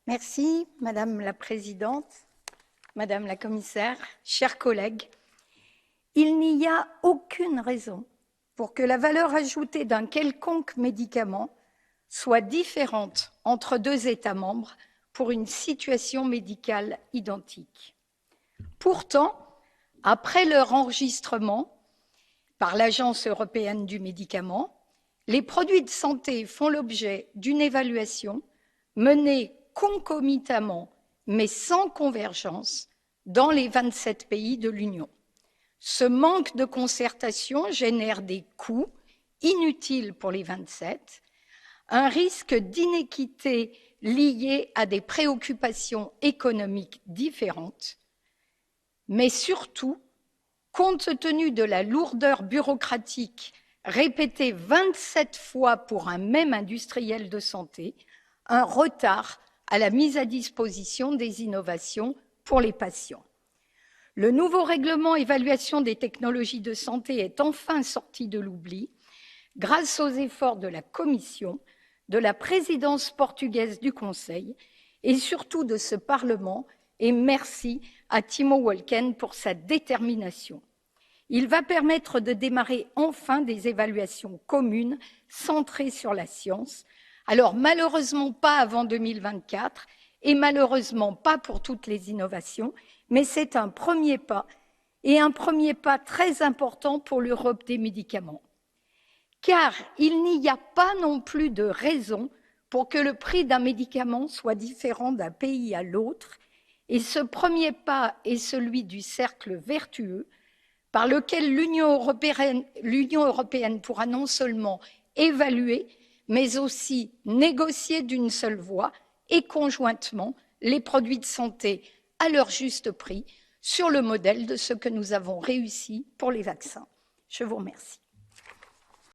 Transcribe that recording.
Merci, Madame la Présidente, Madame la Commissaire, chers collègues. Il n'y a aucune raison pour que la valeur ajoutée d'un quelconque médicament soit différente entre deux États membres pour une situation médicale identique. Pourtant, après leur enregistrement par l'Agence européenne du médicament, les produits de santé font l'objet d'une évaluation menée concomitamment, mais sans convergence, dans les 27 pays de l'Union. Ce manque de concertation génère des coûts inutiles pour les 27, un risque d'inéquité lié à des préoccupations économiques différentes, mais surtout, compte tenu de la lourdeur bureaucratique répétée 27 fois pour un même industriel de santé, un retard à la mise à disposition des innovations pour les patients. Le nouveau règlement évaluation des technologies de santé est enfin sorti de l'oubli grâce aux efforts de la Commission, de la présidence portugaise du Conseil et surtout de ce Parlement, et merci à Timo Wolken pour sa détermination. Il va permettre de démarrer enfin des évaluations communes centrées sur la science, alors malheureusement pas avant 2024 et malheureusement pas pour toutes les innovations, mais c'est un premier pas et un premier pas très important pour l'Europe des médicaments. Car il n'y a pas non plus de raison pour que le prix d'un médicament soit différent d'un pays à l'autre, et ce premier pas est celui du cercle vertueux par lequel l'Union européenne pourra non seulement évaluer, mais aussi négocier d'une seule voix et conjointement les produits de santé à leur juste prix, sur le modèle de ce que nous avons réussi pour les vaccins. Je vous remercie.